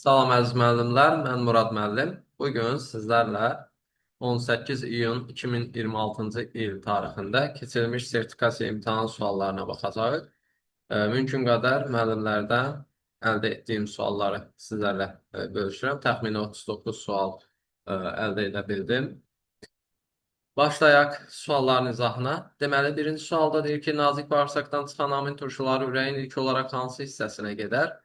Salam əziz müəllimlər, mən Murad müəllim. Bugün sizlərlə 18 iyun 2026-cı il tarixində keçirilmiş sertifikasiya imtahan suallarına baxacağıq. Mümkün qədər müəllimlərdən əldə etdiyim sualları sizlərlə bölüşürəm. Təxmini 39 sual əldə edə bildim. Başlayaq sualların izahına. Deməli, birinci sualda deyir ki, nazik bağırsaqdan çıxan amin turşuları ürəyin ilk olaraq hansı hissəsinə gedər?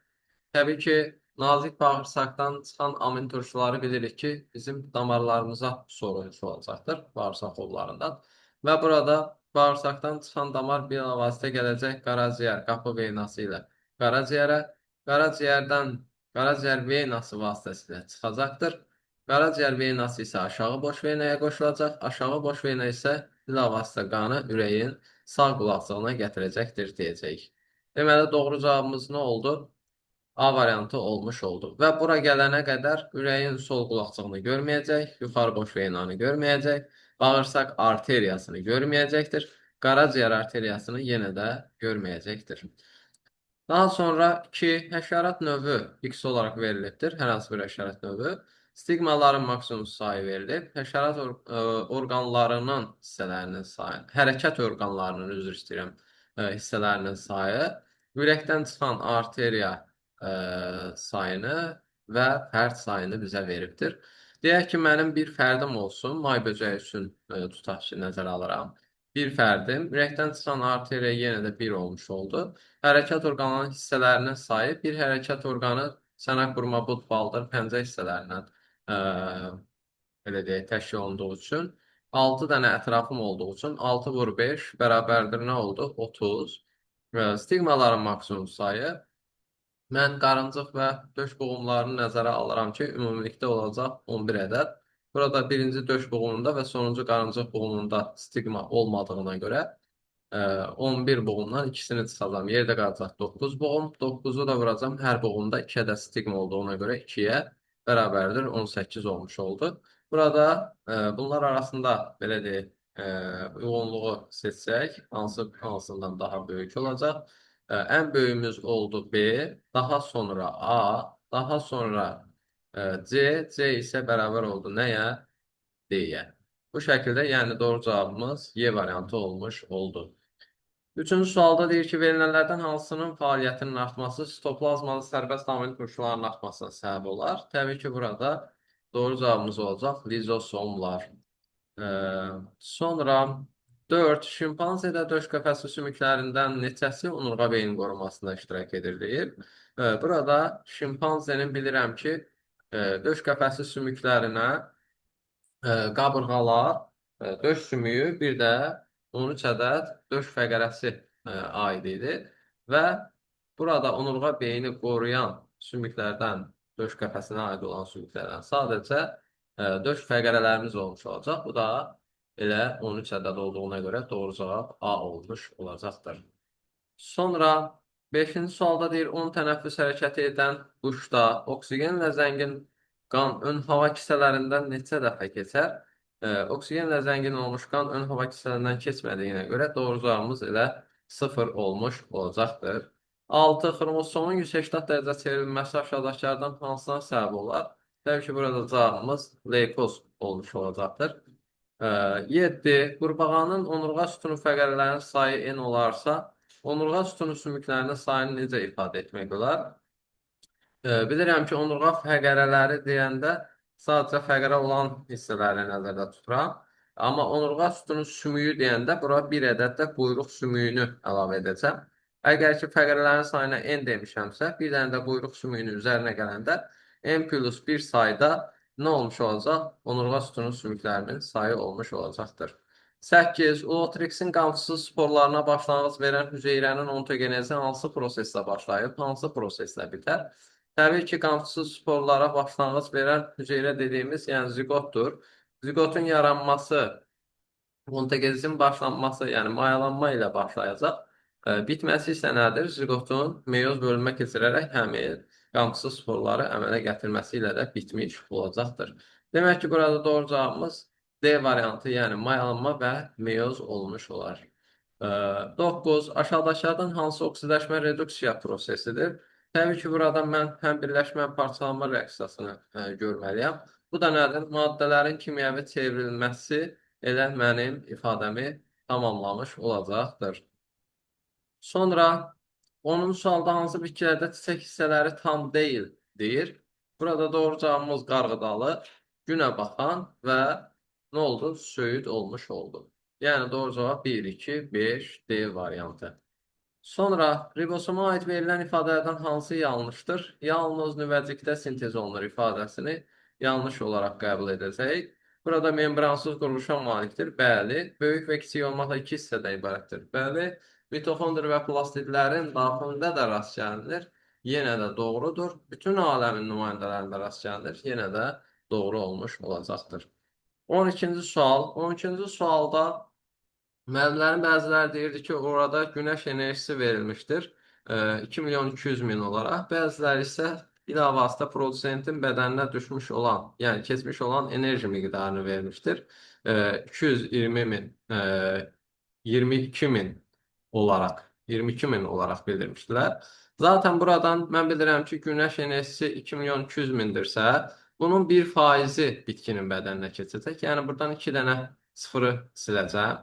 Təbii ki, nazik bağırsaqdan çıxan amin turşuları bilirik ki, bizim damarlarımıza sorulmuş olacaqdır, bağırsaq yollarından. Və burada bağırsaqdan çıxan damar bilavasitə gələcək qaraciyər, qapı venası ilə qaraciyərə, qaraciyər venası vasitəsilə çıxacaqdır. Qaraciyər venası isə aşağı boş venaya qoşulacaq, aşağı boş vena isə bilavasitə qanı ürəyin sağ qulaqcığına gətirəcəkdir deyəcəyik. Deməli, doğru cavabımız nə oldu? A variantı olmuş oldu. Və bura gələnə qədər ürəyin sol qulaqcığını görməyəcək, yuxarı boş venanı görməyəcək, bağırsaq arteriyasını görməyəcəkdir, qaraciyər arteriyasını yenə də görməyəcəkdir. Daha sonra 2 həşərat növü X olaraq verilibdir, hər hansı bir həşərat növü. Stigmaların maksimum sayı verilib, həşərat orqanlarının hissələrinin sayı, hərəkət orqanlarının, üzr istəyirəm, hissələrinin sayı, ürəkdən çıxan arteriya sayını və fərd sayını bizə veribdir. Deyək ki, mənim bir fərdim olsun, may böcəyi üçün tutaq ki, nəzərə alıram. Bir fərdim, ürəkdən çıxan arteriya yenə də 1 olmuş oldu. Hərəkət orqanlarının hissələrinin sayı, bir hərəkət orqanı çənə, burma, bud, baldır, pəncə hissələrindən belə deyək, təşkil olunduğu üçün 6 dənə ətrafım olduğu üçün 6 vur 5 bərabərdir nə oldu? 30. Stigmaların maksimum sayı. Mən qarıncıq və döş boğumlarını nəzərə alıram ki, ümumilikdə olacaq 11 ədəd. Burada birinci döş boğumunda və sonuncu qarıncıq boğumunda stigma olmadığına görə 11 boğumdan ikisini çıxacam. Yerdə qalacaq 9 boğum. 9-u da vuracam. Hər boğumda 2 ədəd stigma olduğuna görə 2-yə bərabərdir. 18 olmuş oldu. Burada bunlar arasında belə deyək, uyğunluğu seçsək, hansından daha böyük olacaq? Ən böyüyümüz oldu B, daha sonra A, daha sonra C, C isə bərabər oldu nəyə? D-yə. Bu şəkildə, yəni doğru cavabımız Y variantı olmuş oldu. Üçüncü sualda deyir ki, verilənlərdən hansının fəaliyyətinin artması sitoplazmalı sərbəst amil turşularının artmasına səbəb olar? Təbii ki, burada doğru cavabımız olacaq lizosomlar. Sonra 4. Şimpanzedə döş qəfəsi sümüklərindən neçəsi onurğa beyin qorumasında iştirak edir deyir. Burada şimpanzenin bilirəm ki, döş qəfəsi sümüklərinə qabırğalar, döş sümüyü, bir də 13 ədəd döş fəqərəsi aid idi. Və burada onurğa beyni qoruyan sümüklərdən, döş qəfəsinə aid olan sümüklərdən sadəcə döş fəqərələrimiz olmuş olacaq. Bu da elə 13 ədəd olduğuna görə doğru cavab A olmuş olacaqdır. Sonra 5-ci sualda deyir, 10 tənəffüs hərəkəti edən quşda oksigenlə zəngin qan ön hava kisələrindən neçə dəfə keçər? Oksigenlə zəngin olmuş qan ön hava kisələrindən keçmədiyinə görə doğru cavabımız elə 0 olmuş olacaqdır. 6. Xromosomun 180 dərəcə çevrilməsi aşağıdakılardan hansına səbəb olar? Təbii ki, burada cavabımız leykoz olmuş olacaqdır. 7. Qurbağanın onurğa sütunu fəqərələrinin sayı n olarsa, onurğa sütunu sümüklərinin sayını necə ifadə etmək olar? Bilirəm ki, onurğa fəqərələri deyəndə sadəcə fəqərə olan hissələri nəzərdə tuturam. Amma onurğa sütunu sümüyü deyəndə bura bir ədəd də quyruq sümüyünü əlavə edəcəm. Əgər ki, fəqərələrin sayına n demişəmsə, bir dənə də quyruq sümüyünün üzərinə gələndə n plus 1 sayda nə olmuş olacaq? Onurğa sütunu sümüklərinin sayı olmuş olacaqdır. 8. Ulotriksin qamçısız sporlarına başlanğıc verən hüceyrənin ontogenezi hansı proseslə başlayıb, hansı proseslə bitər? Təbii ki, qamçısız sporlara başlanğıc verən hüceyrə dediyimiz, yəni ziqotdur. Ziqotun yaranması, ontogenezin başlanması, yəni mayalanma ilə başlayacaq. Bitməsi isə nədir? Ziqotun meyoz bölünmə keçirərək həmin qamçısız sporları əmələ gətirməsi ilə də bitmiş olacaqdır. Demək ki, burada doğru cavabımız D variantı, yəni mayalanma və meyoz olmuş olar. 9. Aşağıdakılardan hansı oksidaşma reduksiya prosesidir? Təbii ki, burada mən həm birləşmə, həm parçalanma reaksiyasını görməliyəm. Bu da nədir? Maddələrin kimyəvi çevrilməsi elə mənim ifadəmi tamamlamış olacaqdır. Sonra 10-cu sualda hansı bitkilərdə çiçək hissələri tam deyil deyir. Burada doğru cavabımız qarğıdalı, günə baxan və nə oldu? Söyüd olmuş oldu. Yəni doğru cavab 1, 2, 5, D variantı. Sonra ribosoma aid verilən ifadələrdən hansı yanlışdır? Yalnız nüvəcikdə sintez olunur ifadəsini yanlış olaraq qəbul edəcəyik. Burada membransız quruluşa malikdir. Bəli. Böyük və kiçik olmaqla iki hissədən ibarətdir. Bəli. Mitoxondri və plastidlərin daxilində də rast gəlinir. Yenə də doğrudur. Bütün aləmin nümayəndələrində rast gəlinir. Yenə də doğru olmuş olacaqdır. 12-ci sual. 12-ci sualda müəllimlərin bəziləri deyirdi ki, orada günəş enerjisi verilmişdir 2 milyon 200 min olaraq. Bəziləri isə bilavasitə produsentin bədəninə düşmüş olan, yəni keçmiş olan enerji miqdarını vermişdir. 220 min, 22 min olaraq, 22 min olaraq bildirmişdilər. Zaten buradan mən bilirəm ki, günəş enerjisi 2 milyon 200 mindirsə, bunun 1%-i bitkinin bədəninə keçəcək. Yəni buradan 2 dənə sıfırı siləcəm.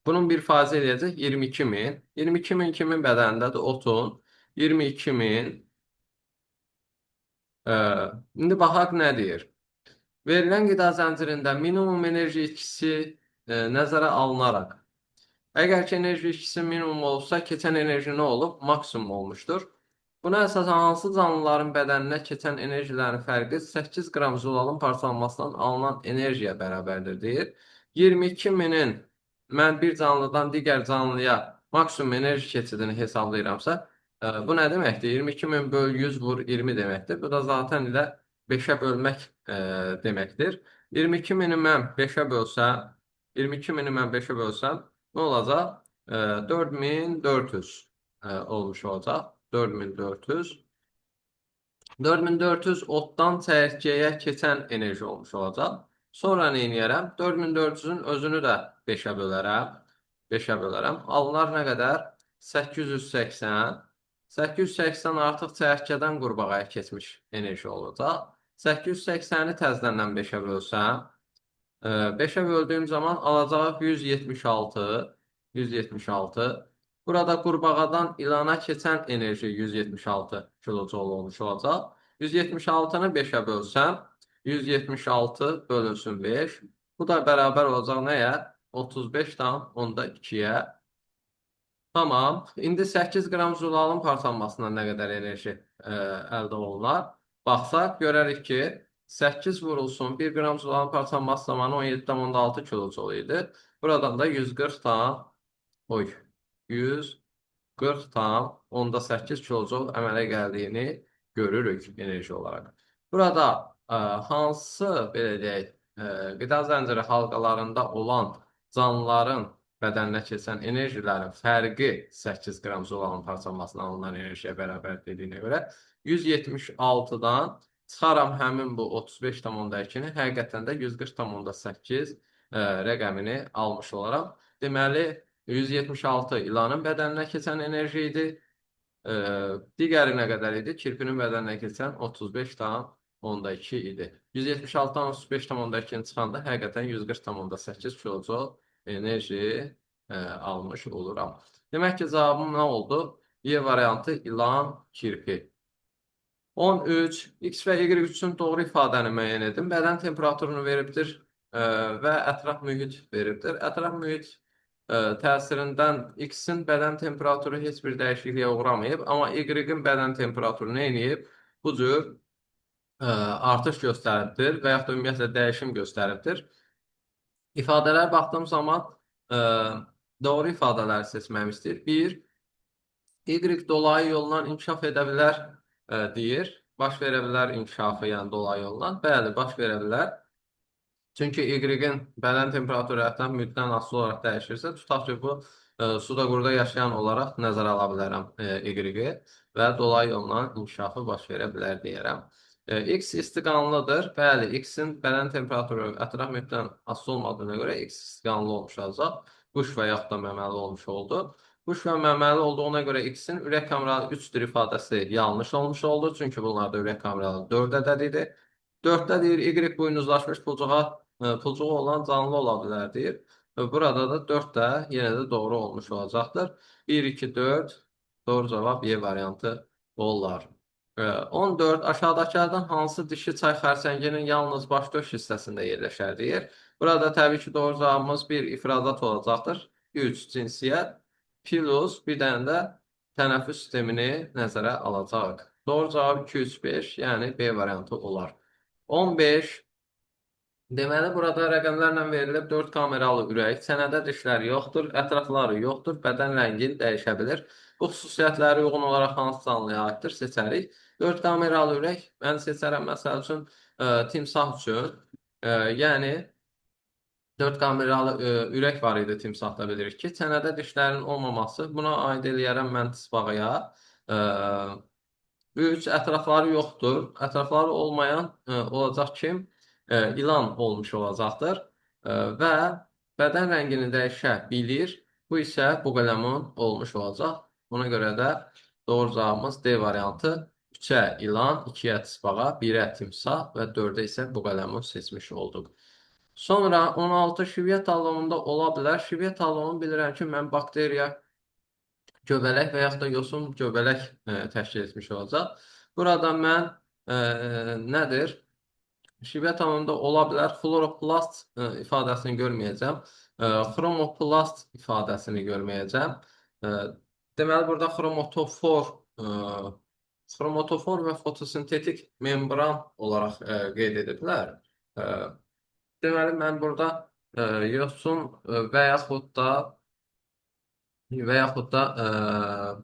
Bunun 1% eləyəcək 22 min. 22 min kimin bədənindədir? Otun. 22 min. İndi baxaq nə deyir? Verilən qida zəncirində minimum enerji itkisi nəzərə alınaraq. Əgər ki, enerji itkisi minimum olsa, keçən enerji nə olub? Maksimum olmuşdur. Buna əsasən hansı canlıların bədəninə keçən enerjilərin fərqi 8 qram zülalın parçalanmasından alınan enerjiyə bərabərdir deyir. 22 minin mən bir canlıdan digər canlıya maksimum enerji keçidini hesablayıramsa, bu nə deməkdir? 22 min böl 100 vur 20 deməkdir. Bu da zaten ilə 5-ə bölmək deməkdir. 22 mini mən 5-ə bölsəm, 22 mini mən 5-ə bölsəm, nə olacaq? 4400 olmuş olacaq. 4400. 4400 otdan çəkirgəyə keçən enerji olmuş olacaq. Sonra nə edərəm? 4400-ün özünü də 5-ə bölərəm. 5-ə bölərəm. Alınar nə qədər? 880. 880 artıq çəkirgədən qurbağaya keçmiş enerji olacaq. 880-i təzədən 5-ə bölsəm, 5-ə böldüyüm zaman alacağıq 176. 176. Burada qurbağadan ilana keçən enerji 176 kilojoule olmuş olacaq. 176-nı 5-ə bölsəm, 176 bölünsün 5. Bu da bərabər olacaq nəyə? 35,2-yə. Tamam. İndi 8 qram zulalın parçalanmasından nə qədər enerji əldə olunar? Baxsaq, görərik ki, 8 vurulsun 1 qram zulalın parçalanması zamanı 17,6 kilojoule idi. Buradan da 140,8 kilojoule əmələ gəldiyini görürük enerji olaraq. Burada hansı, belə deyək, qida zənciri halqalarında olan canlıların bədəninə keçən enerjilərin fərqi 8 qram zulalın parçalanmasından alınan enerjiyə bərabər dediyinə görə 176-dan çıxaram həmin bu 35,2-ni, həqiqətən də 140,8 rəqəmini almış olaram. Deməli, 176 ilanın bədəninə keçən enerji idi. Digəri nə qədər idi? Kirpinin bədəninə keçən 35,2 idi. 176-dan 35,2-ni çıxanda həqiqətən 140,8 kilojoule enerji almış oluram. Demək ki, cavabım nə oldu? Y variantı ilan, kirpi. 13. X və Y üçün doğru ifadəni müəyyən edin. Bədən temperaturunu veribdir və ətraf mühit veribdir. Ətraf mühit təsirindən X-in bədən temperaturu heç bir dəyişikliyə uğramayıb, amma Y-in bədən temperaturu nə edib? Bu cür artış göstəribdir və yaxud da ümumiyyətlə dəyişim göstəribdir. İfadələrə baxdığım zaman doğru ifadələri seçməm istəyir. 1. Y dolayı yolla inkişaf edə bilər deyir. Baş verə bilər inkişafı, yəni dolayı yolla. Bəli, baş verə bilər. Çünki Y-in bədən temperaturu hətta mühitdən asılı olaraq dəyişirsə, tutaq ki, bu suda quruda yaşayan olaraq nəzərə ala bilərəm Y-i və dolayı yolla inkişafı baş verə bilər deyərəm. X istiqanlıdır. Bəli, X-in bədən temperaturu ətraf mühitdən asılı olmadığına görə X istiqanlı olmuş olacaq. Quş və yaxud da məməli olmuş oldu. Bu şübhələnməli olduğuna görə X-in ürək kameralı 3-dür ifadəsi yanlış olmuş oldu. Çünki bunlarda ürək kameralı 4 ədədidir. 4-də deyir, Y buynuzlaşmış pulcuğu olan canlı ola bilər deyir. Burada da 4 də yenə də doğru olmuş olacaqdır. 1, 2, 4 doğru cavab Y variantı olar. 14. Aşağıdakılardan hansı dişi çay xərçənginin yalnız baş-döş hissəsində yerləşər deyir. Burada təbii ki, doğru cavabımız 1 ifrazat olacaqdır. 3 cinsiyyət. Pilus, bir dənə də tənəffüs sistemini nəzərə alacaq. Doğru cavab 2, 3, 5, yəni B variantı olar. 15. Deməli, burada rəqəmlərlə verilib 4 kameralı ürək, çənədə dişləri yoxdur, ətrafları yoxdur, bədən rəngi dəyişə bilir. Bu xüsusiyyətləri uyğun olaraq hansı canlıya aiddir? Seçərik. 4 kameralı ürək, mən seçərəm məsəl üçün timsah üçün. Yəni, 4 kameralı ürək var idi timsahda bilirik ki, çənədə dişlərin olmaması. Buna aid eləyərəm mən tısbağaya. 3 ətrafları yoxdur. Ətrafları olmayan olacaq kim? İlan olmuş olacaqdır. Və bədən rəngini dəyişə bilir. Bu isə buqələmun olmuş olacaq. Buna görə də doğru cavabımız D variantı. 3-ə ilan, 2-yə tısbağa, 1-ə timsah və 4-ə isə buqələmun seçmiş olduq. Sonra 16 şiviyyət halında ola bilər. Şiviyyət halını bilirəm ki, mən bakteriya, göbələk və yaxud da yosun göbələk təşkil etmiş olacaq. Burada mən nədir? Şiviyyət halında ola bilər. Xloroplast ifadəsini görməyəcəm. Xromoplast ifadəsini görməyəcəm. Deməli, burada xromatofor və fotosintetik membran olaraq qeyd ediblər. Deməli, mən burada yosun və yaxud da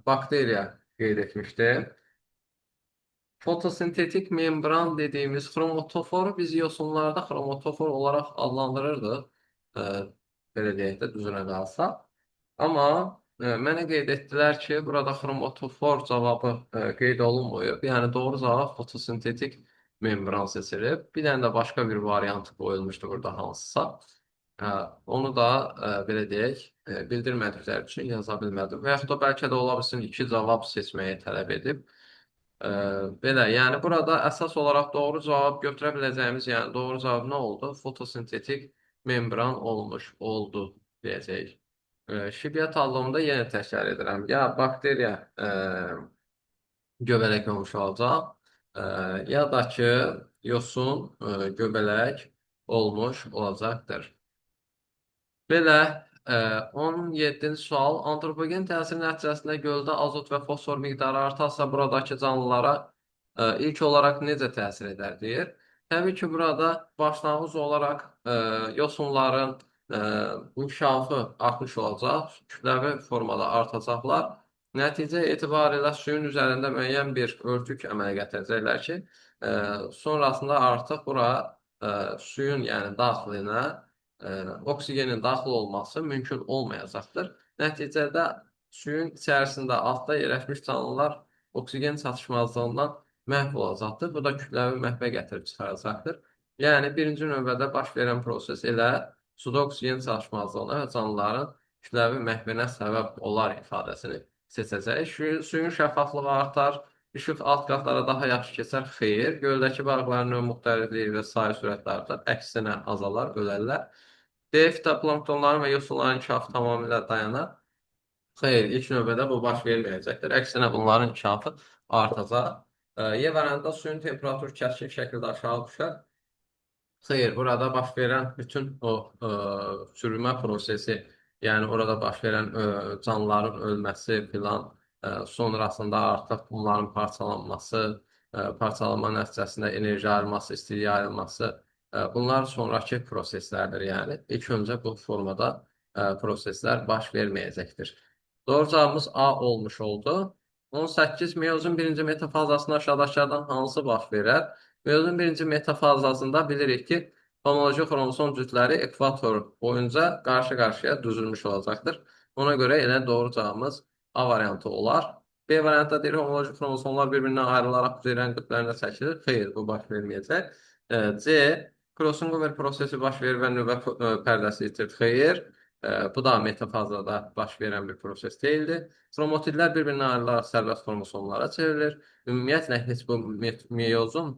bakteriya qeyd etmişdim. Fotosintetik membran dediyimiz xromatoforu biz yosunlarda xromatofor olaraq adlandırırdıq. Belə deyək də, düzünə qalsa. Amma mənə qeyd etdilər ki, burada xromatofor cavabı qeyd olunmuyub. Yəni, doğru cavab fotosintetik membran seçilib. Bir dənə də başqa bir variant qoyulmuşdu burada hansısa. Onu da belə deyək, bildirmədikləri üçün yaza bilmədim. Və yaxud da bəlkə də ola bilsin 2 cavab seçməyi tələb edib. Belə, yəni burada əsas olaraq doğru cavab götürə biləcəyimiz, yəni doğru cavab nə oldu? Fotosintetik membran oldu deyəcəyik. Şibiyyət halında yenə təkrar edirəm. Ya bakteriya göbələk olmuş olacaq, ya da ki, yosun göbələk olmuş olacaqdır. Belə, 17-ci sual. Antropogen təsir nəticəsində göldə azot və fosfor miqdarı artarsa, buradakı canlılara ilk olaraq necə təsir edər deyir. Təbii ki, burada başlanğıc olaraq yosunların inkişafı artmış olacaq, kütləvi formada artacaqlar. Nəticə etibarilə suyun üzərində müəyyən bir örtük əmələ gətirəcəklər ki, sonrasında artıq bura suyun, yəni daxilinə oksigenin daxil olması mümkün olmayacaqdır. Nəticədə suyun içərisində altda yerləşmiş canlılar oksigen çatışmazlığından məhv olacaqdır. Bu da kütləvi məhvə gətirib çıxaracaqdır. Yəni, birinci növbədə baş verən proses elə suda oksigen çatışmazlığına və canlıların kütləvi məhvinə səbəb olar ifadəsini seçəcək. Suyun şəffaflığı artar, işıq alt qatlara daha yaxşı keçər, xeyr. Göldəki balıqların növ müxtəlifliyi və sayı sürətlə artar, əksinə azalar, ölərlər. D fitoplanktonların və yosunların inkişafı tamamilə dayanar. Xeyr, ilk növbədə bu baş verməyəcəkdir. Əksinə bunların inkişafı artacaq. Y variantında suyun temperaturu kəskin şəkildə aşağı düşər. Xeyr, burada baş verən bütün o çürümə prosesi, yəni orada baş verən canlıların ölməsi filan, sonrasında artıq bunların parçalanması, parçalanma nəticəsində enerji ayrılması, istilik ayrılması, bunlar sonrakı proseslərdir. Yəni, ilk öncə bu formada proseslər baş verməyəcəkdir. Doğru cavabımız A olmuş oldu. 18. Meyozun birinci metafazasında aşağıdakılardan hansı baş verər? Meyozun birinci metafazasında bilirik ki, homoloji xromosom cütləri ekvator boyunca qarşı-qarşıya düzülmüş olacaqdır. Ona görə elə doğru cavabımız A variantı olar. B variantda deyir, homoloji xromosomlar bir-birindən ayrılaraq düzələn qütblərində çəkilir. Xeyr, bu baş verməyəcək. C. Crossover prosesi baş verir və nüvə pərdəsi itir. Xeyr. Bu da metafazada baş verən bir proses deyildi. Xromatidlər bir-birinə ayrılaraq sərbəst xromosomlara çevrilir. Ümumiyyətlə heç bu meyozun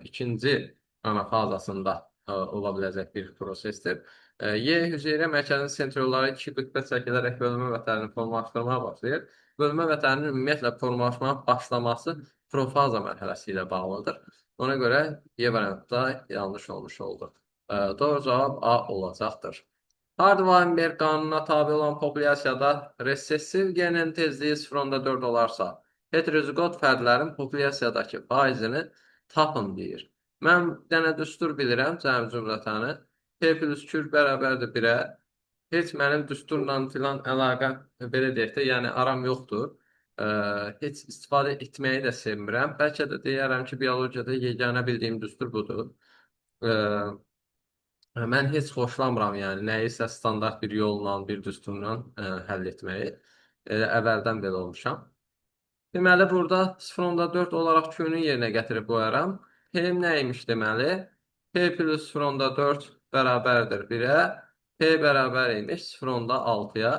ikinci anafazasında ola biləcək bir prosesdir. Y hüceyrə mərkəzinin sentrolları iki qütbə çəkilərək bölünmə vətənini formalaşdırmaya başlayır. Bölünmə vətəninin ümumiyyətlə formalaşmaya başlaması profaza mərhələsi ilə bağlıdır. Ona görə Y variantı da yanlış olmuş oldu. Doğru cavab A olacaqdır. Hardy-Weinberg qanununa tabe olan populyasiyada resessiv genin tezliyi 0,4 olarsa, heterozigot fərdlərin populyasiyadakı faizini tapın deyir. Mən bir dənə düstur bilirəm, cəmi cümlətəni. P plus Q bərabərdir 1-ə. Heç mənim düsturla filan əlaqəm, belə deyək də, yəni aram yoxdur. Heç istifadə etməyi də sevmirəm. Bəlkə də deyərəm ki, biologiyada yeganə bildiyim düstur budur. Mən heç xoşlamıram, yəni nəyisə standart bir yolla, bir düsturla həll etməyi. Əvvəldən belə olmuşam. Deməli, burada 0,4 olaraq Q-nün yerinə gətirib qoyaram. P nəymiş deməli? P plus 0,4 bərabərdir 1-ə. P bərabər imiş 0,6-ya.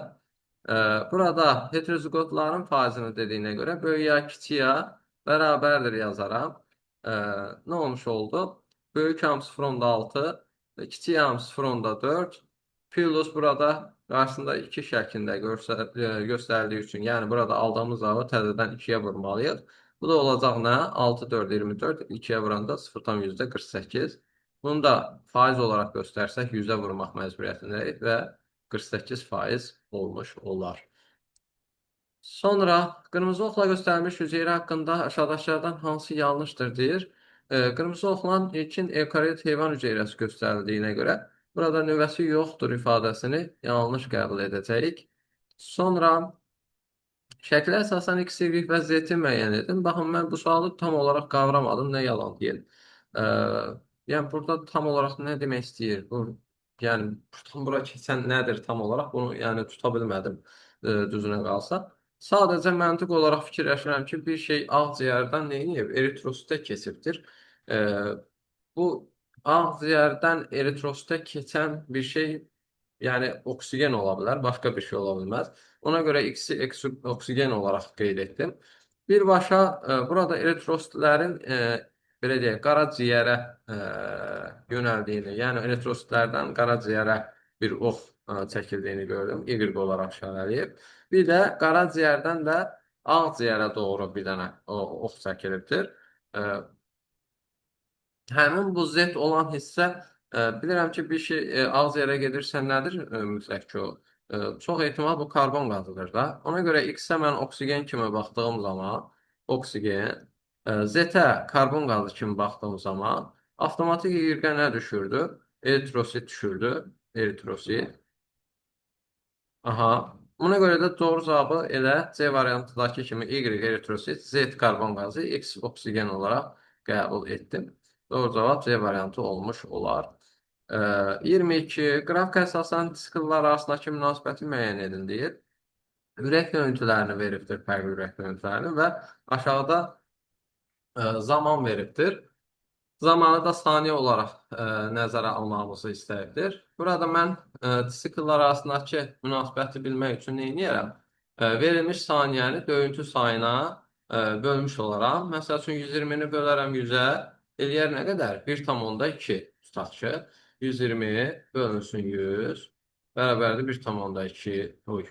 Burada heterozigotların faizini dediyinə görə böyük A, kiçik A bərabərdir yazaram. Nə olmuş oldu? Böyük A 0,6, kiçik A 0,4 plus burada qarşısında 2 şəklində göstərdiyi üçün, yəni burada aldığımız ağı təzədən 2-yə vurmalıyıq. Bu da olacaq nə? 6, 4, 24, 2-yə vuranda 0,48. Bunu da faiz olaraq göstərsək 100-ə vurmaq məcburiyyətindəyik və 48% olmuş olar. Sonra qırmızı oxla göstərilmiş hüceyrə haqqında aşağıdakılardan hansı yanlışdır deyir. Qırmızı oxla ilkin evkaryot heyvan hüceyrəsi göstərildiyinə görə burada nüvəsi yoxdur ifadəsini yanlış qəbul edəcəyik. Sonra şəklə əsasən X, Y və Z-i müəyyən edin. Baxın, mən bu sualı tam olaraq qavramadım, nə yalan deyil. Yəni, burada tam olaraq nə demək istəyir? Yəni, bura keçən nədir tam olaraq? Bunu yəni, tuta bilmədim düzünə qalsa. Sadəcə məntiq olaraq fikirləşirəm ki, bir şey ağciyərdən neyini eritrositə keçibdir. Bu ağciyərdən eritrositə keçən bir şey, yəni oksigen ola bilər, başqa bir şey ola bilməz. Ona görə X-i oksigen olaraq qeyd etdim. Birbaşa burada eritrositlərin belə deyək, qaraciyərə yönəldiyini, yəni eritrositlərdən qaraciyərə bir ox çəkildiyini gördüm. Y olaraq işarələyib. Bir də qaraciyərdən də ağciyərə doğru bir dənə ox çəkilibdir. Həmin bu Z olan hissə, bilirəm ki, bir şey ağciyərə gedirsə nədir mütləq ki o? Çox ehtimal bu karbon qazıdır da. Ona görə X-ə mən oksigen kimi baxdığım zaman, oksigen, Z-ə karbon qazı kimi baxdığım zaman, avtomatik Y-ə nə düşürdü? Eritrosit düşürdü. Eritrosit. Aha. Ona görə də doğru cavabı elə C variantındakı kimi Y eritrosit, Z karbon qazı, X oksigen olaraq qəbul etdim. Doğru cavab C variantı olmuş olar. 22. Qrafika əsasən sikllar arasındakı münasibəti müəyyən edin deyir. Ürək döyüntülərini veribdir, fərqli ürək döyüntülərini və aşağıda zaman veribdir. Zamanı da saniyə olaraq nəzərə almamızı istəyibdir. Burada mən sikllar arasındakı münasibəti bilmək üçün nə edirəm? Verilmiş saniyəni döyüntü sayına bölmüş olaram. Məsəl üçün 120-ni bölərəm 100-ə, eləyər nə qədər? 1,2 tutaq ki, 120 bölünsün 100, bərabərdir 1,2,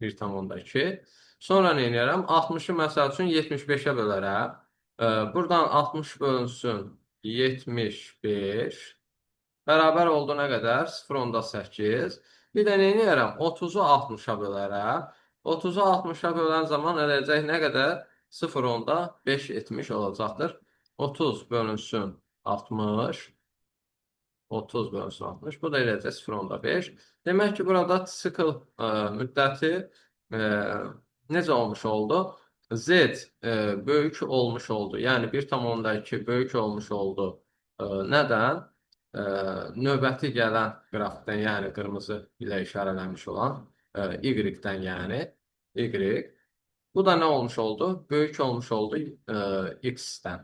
1,2. Sonra nə edirəm? 60-ı məsəl üçün 75-ə bölərəm. Buradan 60 bölünsün 75 bərabər oldu nə qədər? 0,8. Bir də nə edirəm? 30-u 60-a bölərəm. 30-u 60-a bölən zaman ələcək nə qədər? 0,5 etmiş olacaqdır. 30 bölünsün 60. 30 bölünsün 60. Bu da eləcək 0,5. Demək ki, burada sikl müddəti necə olmuş oldu? Z böyük olmuş oldu. Yəni 1,2 böyük olmuş oldu. Nədən? Növbəti gələn qrafikdən, yəni qırmızı ilə işarələnmiş olan Y-dən, yəni Y. Bu da nə olmuş oldu? Böyük olmuş oldu X-dən.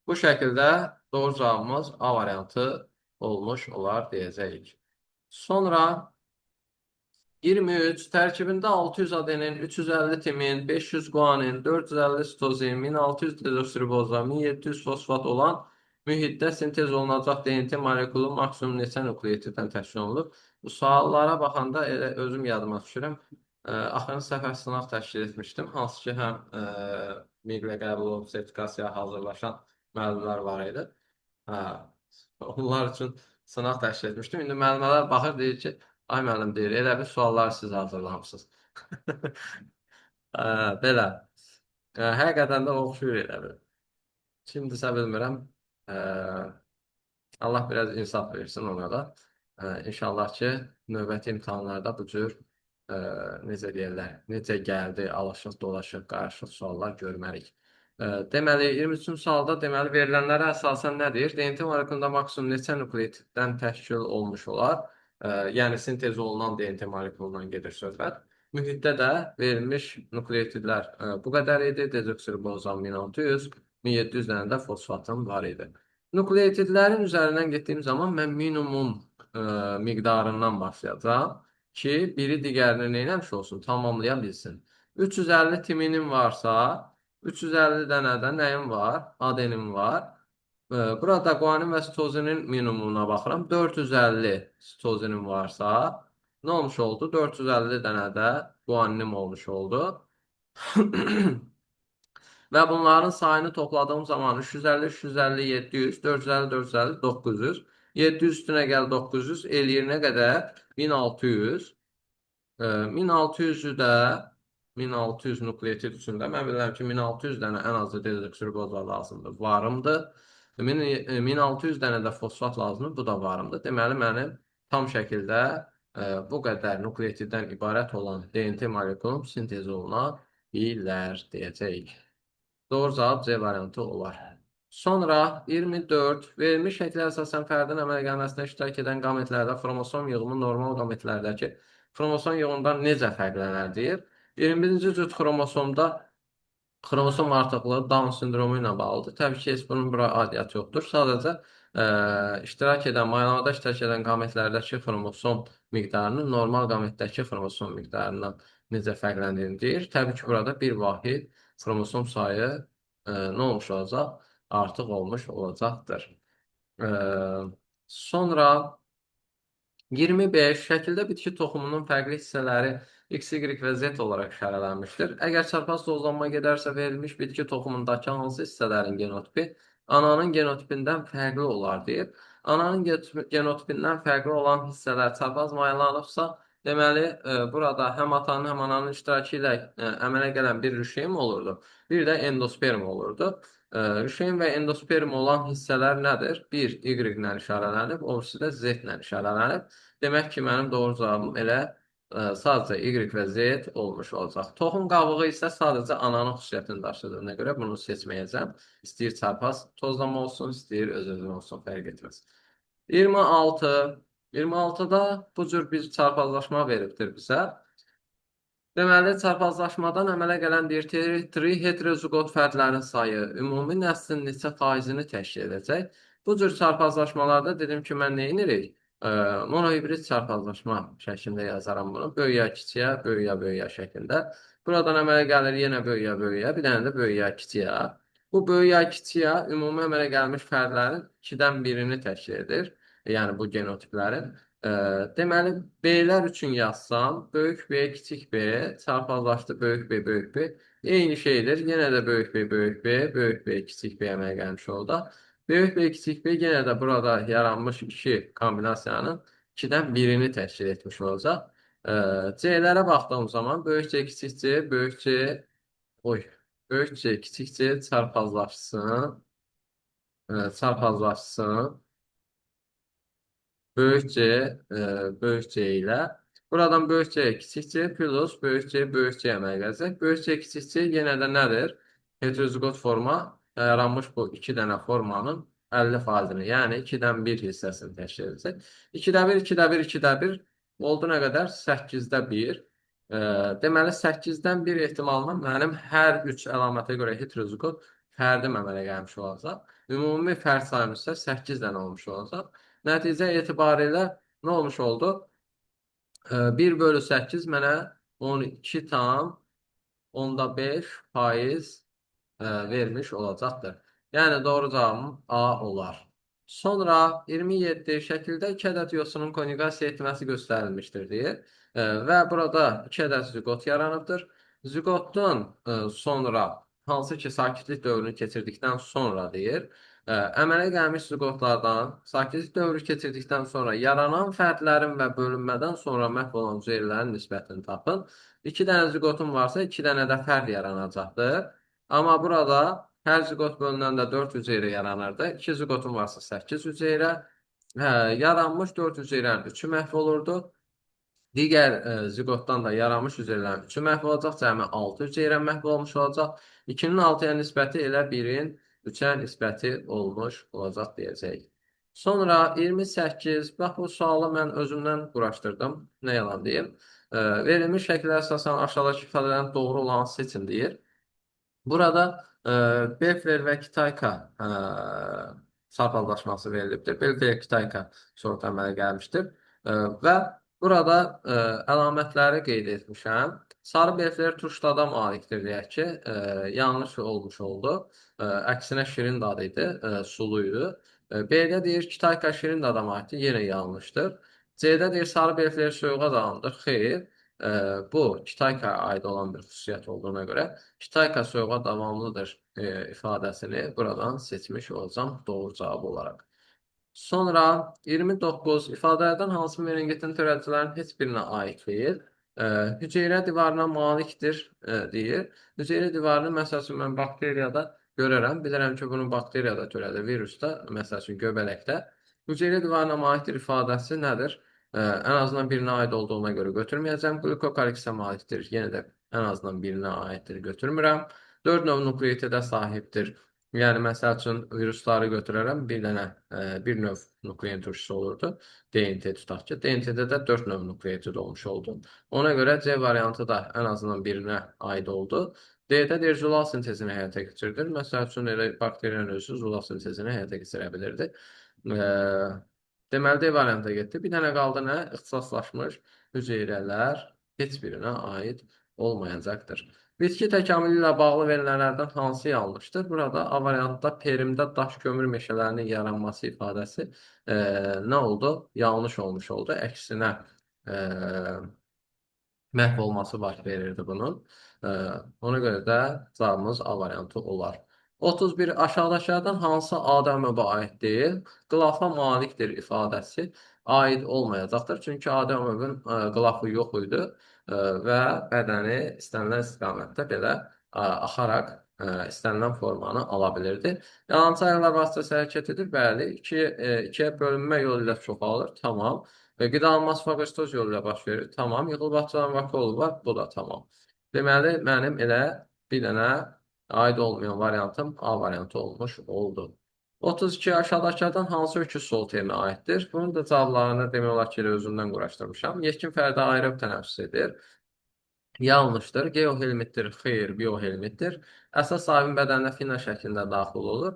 Bu şəkildə doğru cavabımız A variantı olmuş olar deyəcəyik. Sonra 23 tərkibində 600 adenin, 350 timin, 500 guanin, 450 sitozin, 1600 dezoksiriboza, 1700 fosfat olan mühitdə sintez olunacaq DNT molekulu maksimum neçə nukleotiddən təşkil olunur? Bu suallara baxanda elə özüm yadıma düşürəm. Axırıncı səfər sınaq təşkil etmişdim. Hansı ki, həm miqlə qəbul olub sertifikasiyaya hazırlaşan müəllimlər var idi. Hə, onlar üçün sınaq təşkil etmişdim. İndi müəllimələr baxır, deyir ki, ay müəllim deyir, elə bir sualları siz hazırlamışsınız. Hə, belə. Həqiqətən də oxşuyur elə bir. Kimdisə bilmirəm. Ə, Allah biraz insaf versin ona da. İnşallah ki, növbəti imtahanlarda bu cür necə deyirlər, necə gəldi, alışıq, dolaşıq, qarışıq suallar görmərik. Deməli, 23-cü sualda deməli verilənlərə əsasən nədir? DNT molekulunda maksimum neçə nukleotiddən təşkil olmuş olar? Yəni sintez olunan DNT molekulundan gedir söhbət. Mühitdə də verilmiş nukleotidlər bu qədər idi. Dezoksiribozan 1600, 1700 dənə də fosfatın var idi. Nukleotidlərin üzərindən getdiyim zaman mən minimum miqdarından başlayacağam ki, biri digərini neyləmiş olsun, tamamlaya bilsin. 350 timinin varsa, 350 dənə də nəyim var? Adenim var. Burada guanin və sitozinin minimumuna baxıram. 450 sitozinim varsa, nə olmuş oldu? 450 dənə də guaninim olmuş oldu. Və bunların sayını topladığım zaman 350, 350, 700, 450, 450, 900. 700 üstünə gəl 900, eləyir nə qədər? 1600. 1600-ü də 1600 nukleotid üçündə mən bilirəm ki, 1600 dənə ən azı dezoksiriboza lazımdır, varımdır. 1600 dənə də fosfat lazımdır, bu da varımdır. Deməli, mənim tam şəkildə bu qədər nukleotiddən ibarət olan DNT molekulum sintez oluna bilər deyəcəyik. Doğru cavab C variantı olar. Sonra 24 verilmiş şəklə əsasən fərdin əmələ gəlməsinə iştirak edən qametlərdə xromosom yığımı normal qametlərdəki xromosom yığımından necə fərqlənər deyir. 21-ci cüt xromosomda xromosom artıqlığı Down sindromu ilə bağlıdır. Təbii ki, heç bunun bura aidiyyatı yoxdur. Sadəcə maylamada iştirak edən qametlərdəki xromosom miqdarının normal qametdəki xromosom miqdarından necə fərqləndiyini deyir. Təbii ki, burada bir vahid xromosom sayı nə olmuş olacaq? Artıq olmuş olacaqdır. Sonra 25 şəkildə bitki toxumunun fərqli hissələri X, Y və Z olaraq işarələnmişdir. Əgər çarpaz tozlanma gedərsə verilmiş bitki toxumundakı hansı hissələrin genotipi ananın genotipindən fərqli olar deyir. Ananın genotipindən fərqli olan hissələr çarpaz mayalanıbsa, deməli, burada həm atanın, həm ananın iştirakı ilə əmələ gələn bir rüşeym olurdu. Bir də endosperm olurdu. Rüşeym və endosperm olan hissələr nədir? Bir, Y ilə işarələnib, o birisi də Z ilə işarələnib. Demək ki, mənim doğru cavabım elə sadəcə Y və Z olmuş olacaq. Toxum qabığı isə sadəcə ananın xüsusiyyətini daşıdığına görə bunu seçməyəcəm. İstəyir çarpaz tozlama olsun, istəyir öz-özünə olsun, fərq etməz. 26. 26-da bu cür bir çarpazlaşma veribdir bizə. Deməli, çarpazlaşmadan əmələ gələn bir heterozigot fərdlərin sayı ümumi nəslin neçə faizini təşkil edəcək? Bu cür çarpazlaşmalarda dedim ki, mən nə edirik? Monohibrid çarpazlaşma şəklində yazaram bunu. Böyüyə, kiçiyə, böyüyə şəklində. Buradan əmələ gəlir yenə böyüyə, bir dənə də böyüyə, kiçiyə. Bu böyüyə, kiçiyə ümumi əmələ gəlmiş fərdlərin 2-dən birini təşkil edir. Yəni bu genotiplərin. Deməli, B-lər üçün yazsam, böyük B, kiçik B, çarpazlaşdı böyük B. Eyni şeydir. Yenə də böyük B, kiçik B əmələ gəlmiş oldu. Böyük B, kiçik B yenə də burada yaranmış iki kombinasiyanın 2-dən birini təşkil etmiş olacaq. C-lərə baxdığım zaman böyük C, kiçik C, böyük C, kiçik C çarpazlaşsın. Böyük C ilə. Buradan böyük C, kiçik C plus böyük C əmələ gələcək. Böyük C, kiçik C yenə də nədir? Heterozigot forma yaranmış bu iki dənə formanın 50%-ni, yəni 2-dən 1 hissəsini təşkil edəcək. 2-də 1 oldu nə qədər? 8-də 1. Deməli, 8-dən 1 ehtimalına mənim hər 3 əlamətə görə heterozigot fərdim əmələ gəlmiş olacaq. Ümumi fərd sayım isə 8 dənə olmuş olacaq. Nəticə etibarilə nə olmuş oldu? 1 bölü 8 mənə 12 tam onda 5% vermiş olacaqdır. Yəni doğru cavabım A olar. Sonra 27 şəkildə 2 ədəd yosunun konjugasiya etməsi göstərilmişdir deyir. Və burada 2 ədəd ziqot yaranıbdır. Ziqotdan sonra hansı ki sakitlik dövrünü keçirdikdən sonra deyir, əmələ gəlmiş ziqotlardan sakitlik dövrü keçirdikdən sonra yaranan fərdlərin və bölünmədən sonra məhv olan hüceyrələrin nisbətini tapın. 2 dənə ziqotun varsa 2 dənə də fərd yaranacaqdır. Amma burada hər ziqot bölünəndə 4 hüceyrə yaranırdı. 2 ziqotun varsa 8 hüceyrə. Yaranmış 4 hüceyrənin 3-ü məhv olurdu. Digər ziqotdan da yaranmış hüceyrələrin 3-ü məhv olacaq. Cəmi 6 hüceyrə məhv olmuş olacaq. 2-nin 6-ya nisbəti elə 1-in 3-ə nisbəti olmuş olacaq deyəcəyik. Sonra 28. Bax bu sualı mən özümdən quraşdırdım. Nə yalan deyim. Verilmiş şəkillər əsasən aşağıdakı ifadələrin doğru olanı seçin deyir. Burada Beffler və Kitayka çarpazlaşması verilibdir. Beffler Kitayka sortu əmələ gəlmişdir. Və burada əlamətləri qeyd etmişəm. Sarı Beffler turşlu adam alikdir deyək ki, yanlış olmuş oldu. Əksinə şirin dadı idi, sulu idi. B-də deyir Kitayka şirin dadama aiddir, yenə yanlışdır. C-də deyir sarı Beffler soyuğa adamdır, xeyr. Bu Kitaykaya aid olan bir xüsusiyyət olduğuna görə Kitayka soyuğa davamlıdır ifadəsini buradan seçmiş olacağım doğru cavab olaraq. Sonra 29 ifadələrdən hansı meningitin törədicilərin heç birinə aid deyil. Hüceyrə divarına malikdir deyir. Hüceyrə divarını məsəl üçün mən bakteriyada görərəm. Bilirəm ki, bunu bakteriyada törədir, virusda, məsəl üçün göbələkdə. Hüceyrə divarına malikdir ifadəsi nədir? Ən azından birinə aid olduğuna görə götürməyəcəm. Qlikokaliksə malikdir. Yenə də ən azından birinə aiddir, götürmürəm. 4 növ nukleotidə sahibdir. Yəni, məsəl üçün, virusları götürərəm, bir növ nuklein turşusu olurdu. DNT tutaq ki, DNT-də də 4 növ nukleotid olmuş oldu. Ona görə C variantı da ən azından birinə aid oldu. D-də deyir, zulal sintezini həyata keçirdir. Məsəl üçün, elə bakteriyanın özü zulal sintezini həyata keçirə bilirdi. Deməli, D variantı getdi. Bir dənə qaldı nə? İxtisaslaşmış hüceyrələr heç birinə aid olmayacaqdır. Bitki təkamülü ilə bağlı verilənlərdən hansı yanlışdır? Burada A variantda perimdə daş kömür meşələrinin yaranması ifadəsi nə oldu? Yanlış olmuş oldu. Əksinə məhv olması baş verirdi bunun. Ona görə də cavabımız A variantı olar. 31. Aşağıdakılardan hansı Adəmova aid deyil? Qılafa malikdir ifadəsi aid olmayacaqdır. Çünki Adəmovun qılafı yox idi və bədəni istənilən istiqamətdə belə axaraq istənilən formanı ala bilirdi. Yalançı ayaqlar vasitəsilə hərəkət edir. Bəli, ikiyə bölünmə yolu ilə çoxalır. Tamam. Qida alınması fagostoz yolu ilə baş verir. Tamam. Yığılıb açılan vakol var. Bu da tamam. Deməli, mənim elə bir dənə aid olmayan variantım A variantı olmuş oldu. 32 aşağıdakılardan hansı öküz sol terinə aiddir? Bunun da cavablarını demək olar ki, özümdən quraşdırmışam. Yetkin fərdə ayrıb tənəffüs edir. Yanlışdır. Geohelmitdir. Xeyr, biohelmitdir. Əsas sahibin bədəninə fina şəklində daxil olur.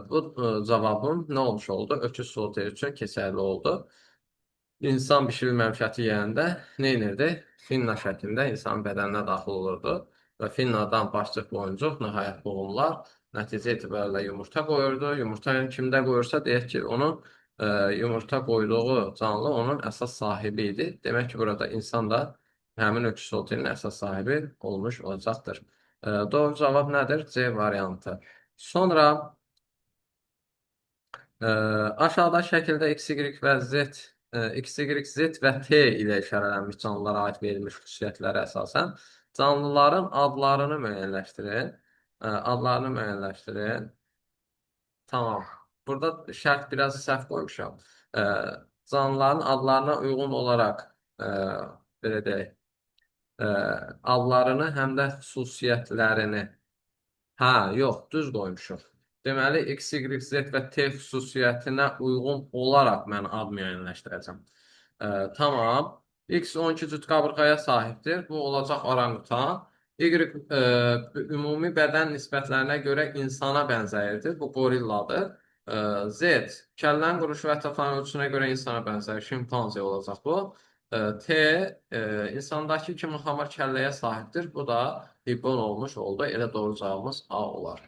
Bu cavabım nə olmuş oldu? Öküz sol teri üçün keçərli oldu. İnsan bişirilməmiş əti yeyəndə nə edirdi? Finna şəklində insanın bədəninə daxil olurdu və finnadan başçıq boyuncuq nəhayət boğumlar nəticə etibarilə yumurta qoyurdu. Yumurta kimdə qoyursa deyək ki, onun yumurta qoyduğu canlı onun əsas sahibi idi. Demək ki, burada insan da həmin öküz sotenin əsas sahibi olmuş olacaqdır. Doğru cavab nədir? C variantı. Sonra aşağıda şəkildə x, y və z X, Y, Z və T ilə işarələnmiş canlılara aid verilmiş xüsusiyyətlərə əsasən canlıların adlarını müəyyənləşdirin. Adlarını müəyyənləşdirin. Tamam. Burada şərt biraz səhv qoymuşam. Canlıların adlarına uyğun olaraq belə deyək, adlarını həm də xüsusiyyətlərini yox, düz qoymuşuq. Deməli, X, Y, Z və T xüsusiyyətinə uyğun olaraq mən ad müəyyənləşdirəcəm. Tamam. X 12 cüt qabırğaya sahibdir. Bu olacaq oranqutan. Y ümumi bədən nisbətlərinə görə insana bənzəyirdir. Bu gorilladır. Z kəllənin quruluşu və ətrafların ölçüsünə görə insana bənzəyir. Şimpanze olacaq bu. T insandakı kimi hamar kəlləyə sahibdir. Bu da hibbon olmuş oldu. Elə doğru cavabımız A olar.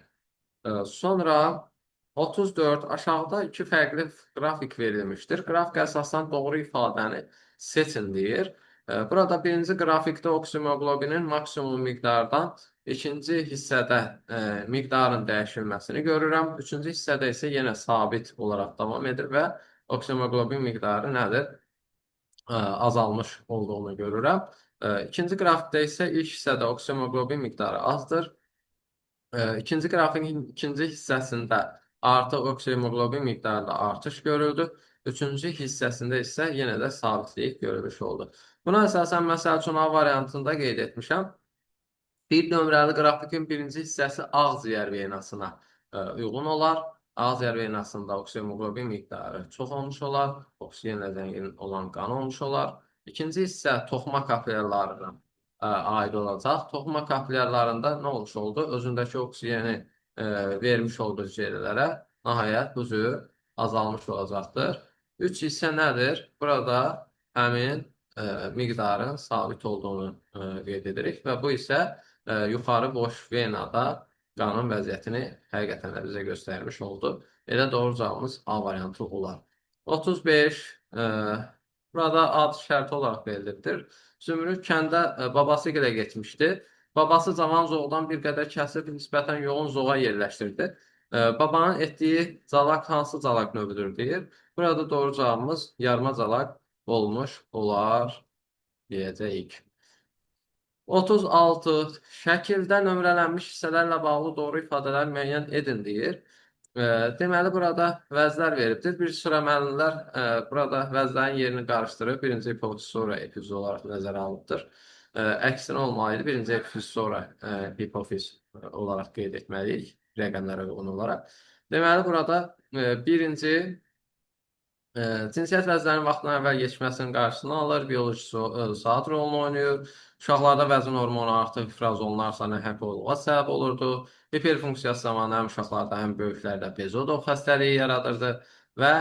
Sonra 34 aşağıda iki fərqli qrafik verilmişdir. Qrafik əsasən doğru ifadəni seçin deyir. Burada birinci qrafikdə oksimoqlobinin maksimum miqdardan ikinci hissədə miqdarın dəyişilməsini görürəm. Üçüncü hissədə isə yenə sabit olaraq davam edir və oksimoqlobin miqdarı nədir? Azalmış olduğunu görürəm. İkinci qrafikdə isə ilk hissədə oksimoqlobin miqdarı azdır. İkinci qrafikin ikinci hissəsində artıq oksimoqlobin miqdarında artış görüldü. Üçüncü hissəsində isə yenə də sabitlik görülmüş oldu. Buna əsasən, məsəl üçün, A variantında qeyd etmişəm. Bir nömrəli qrafikin birinci hissəsi ağciyər venasına uyğun olar. Ağciyər venasında oksimoqlobin miqdarı çox olmuş olar. Oksigenlə zəngin olan qan olmuş olar. İkinci hissə toxuma kapilyalarına aid olacaq. Toxuma kapilyalarında nə olmuş oldu? Özündəki oksigeni vermiş olduğu hüceyrələrə nəhayət bu cür azalmış olacaqdır. Üç hissə nədir? Burada həmin miqdarın sabit olduğunu qeyd edirik və bu isə yuxarı boş venada qanın vəziyyətini həqiqətən də bizə göstərmiş oldu. Elə doğru cavabımız A variantı olar. 35 burada ad şərti olaraq belirtilir. Zümrüd kəndə babası ilə getmişdi. Babası cavan zoğdan bir qədər kəsib nisbətən yoğun zoğa yerləşdirdi. Babanın etdiyi calaq hansı calaq növüdür deyir. Burada doğru cavabımız yarma calaq olmuş olar deyəcəyik. 36. Şəkildə nömrələnmiş hissələrlə bağlı doğru ifadələr müəyyən edin deyir. Deməli, burada vəzlər veribdir. Bir sıra müəllimlər burada vəzlərin yerini qarışdırıb. Birinci hipofiz, sonra epifiz olaraq nəzərə alınıbdır. Əksinə olmalıydı. Birinci epifiz, sonra hipofiz olaraq qeyd etməliyik. Rəqəmlərə uyğun olaraq. Deməli, burada birinci cinsiyyət vəzlərinin vaxtdan əvvəl geçməsinin qarşısını alır, bioloji saat rolunu oynayır. Uşaqlarda vəzin hormonu artıq ifraz olunarsa nəhəng olуğa səbəb olurdu. Hiperfunksiyası zamanı həm uşaqlarda, həm böyüklərdə bezodov xəstəliyi yaradırdı və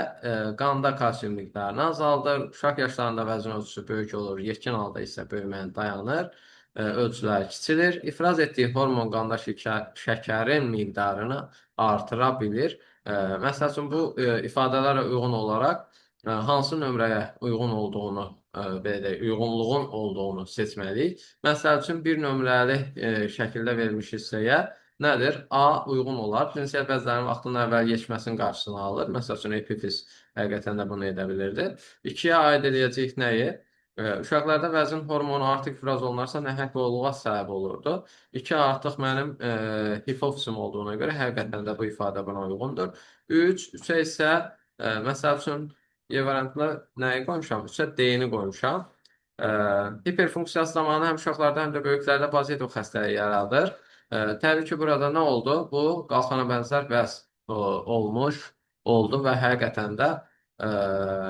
qanda kalsium miqdarını azaldır. Uşaq yaşlarında vəzin ölçüsü böyük olur, yetkin halda isə böyüməni dayanır. Ölçüləri kiçilir. İfraz etdiyi hormon qanda şəkərin miqdarını artıra bilir. Məsəl üçün, bu ifadələrə uyğun olaraq hansı nömrəyə uyğun olduğunu, belə deyək, uyğunluğun olduğunu seçməliyik. Məsəl üçün, bir nömrəli şəkildə verilmiş hissəyə nədir? A uyğun olar. Cinsiyyət vəzlərinin vaxtından əvvəl geçməsinin qarşısını alır. Məsəl üçün, epifiz həqiqətən də bunu edə bilirdi. 2-yə aid edəcəyik nəyi? Uşaqlarda vəzin hormonu artıq ifraz olunarsa nəhəng olуğa səbəb olurdu. 2 artıq mənim hipofisim olduğuna görə həqiqətən də bu ifadə buna uyğundur. 3-ə isə məsəl üçün Y variantında nəyi qoymuşam? 3-ə D-ni qoymuşam. Hiperfunksiyası zamanı həm uşaqlarda, həm də böyüklərdə bazidov xəstəliyi yaradır. Təbii ki, burada nə oldu? Bu, qalxana bənzər vəz olmuş oldu və həqiqətən də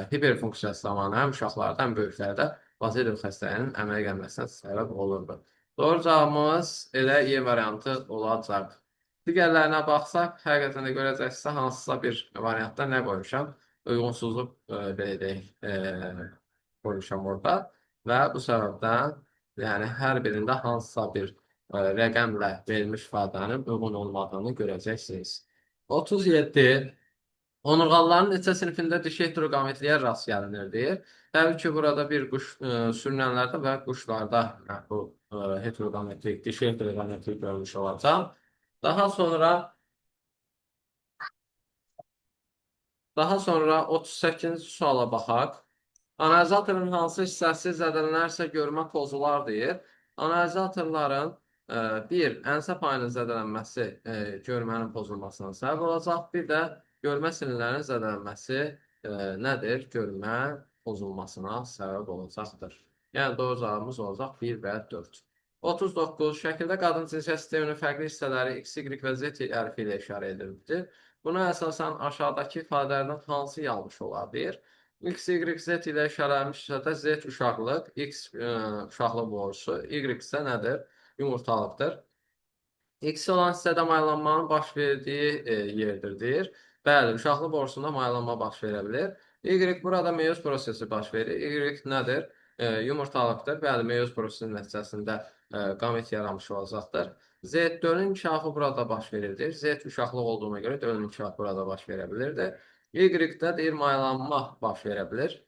hiperfunksiyası zamanı həm uşaqlarda, həm böyüklərdə bazidov xəstəliyinin əmələ gəlməsinə səbəb olurdu. Doğru cavabımız elə Y variantı olacaq. Digərlərinə baxsaq, həqiqətən də görəcəksə hansısa bir variantda nə qoymuşam? Uyğunsuzluq, belə deyək, qoymuşam orada və bu səbəbdən, yəni hər birində hansısa bir rəqəmlə verilmiş ifadənin uyğun olmadığını görəcəksiniz. 37. Onurğalıların neçə sinifində dişi heteroqametliyə rast gəlinir deyir. Təbii ki, burada bir quş sürünənlərdə və quşlarda bu heteroqametlik, dişi heteroqametlik görmüş olacaq. Daha sonra 38-ci suala baxaq. Analizatorun hansı hissəsi zədələnərsə görmə pozular deyir. Analizatorların bir, ənsə payının zədələnməsi görmənin pozulmasına səbəb olacaq. Bir də görmə sinirlərinin zədələnməsi nədir? Görmə pozulmasına səbəb olacaqdır. Yəni, doğru cavabımız olacaq 1 və 4. 39. Şəkildə qadın cinsiyyət sisteminin fərqli hissələri X, Y və Z hərfi ilə işarə edilmişdir. Buna əsasən aşağıdakı ifadələrdən hansı yanlış olar deyir. X, Y, Z ilə işarələnmiş hissədə Z uşaqlıq, X uşaqlıq borcusu, Y isə nədir? Yumurtalıqdır. X olan hissədə mayalanmanın baş verdiyi yerdir deyir. Bəli, uşaqlıq borcusunda mayalanma baş verə bilir. Y burada meyoz prosesi baş verir. Y nədir? yumurtalıqdır. Bəli, meyoz prosesinin nəticəsində qamet yaranmış olacaqdır. Z4-ün inkişafı burada baş verirdir. Z uşaqlıq olduğuna görə dölün inkişafı burada baş verə bilirdi. Y-də deyir mayalanma baş verə bilir.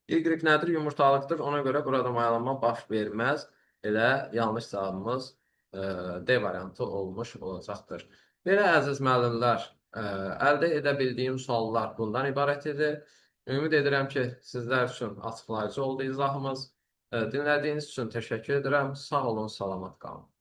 Y nədir? Yumurtalıqdır. Ona görə burada mayalanma baş verməz. Elə yanlış cavabımız D variantı olmuş olacaqdır. Belə əziz müəllimlər, əldə edə bildiyim suallar bundan ibarət idi. Ümid edirəm ki, sizlər üçün açıqlayıcı oldu izahımız. Dinlədiyiniz üçün təşəkkür edirəm. Sağ olun, salamat qalın.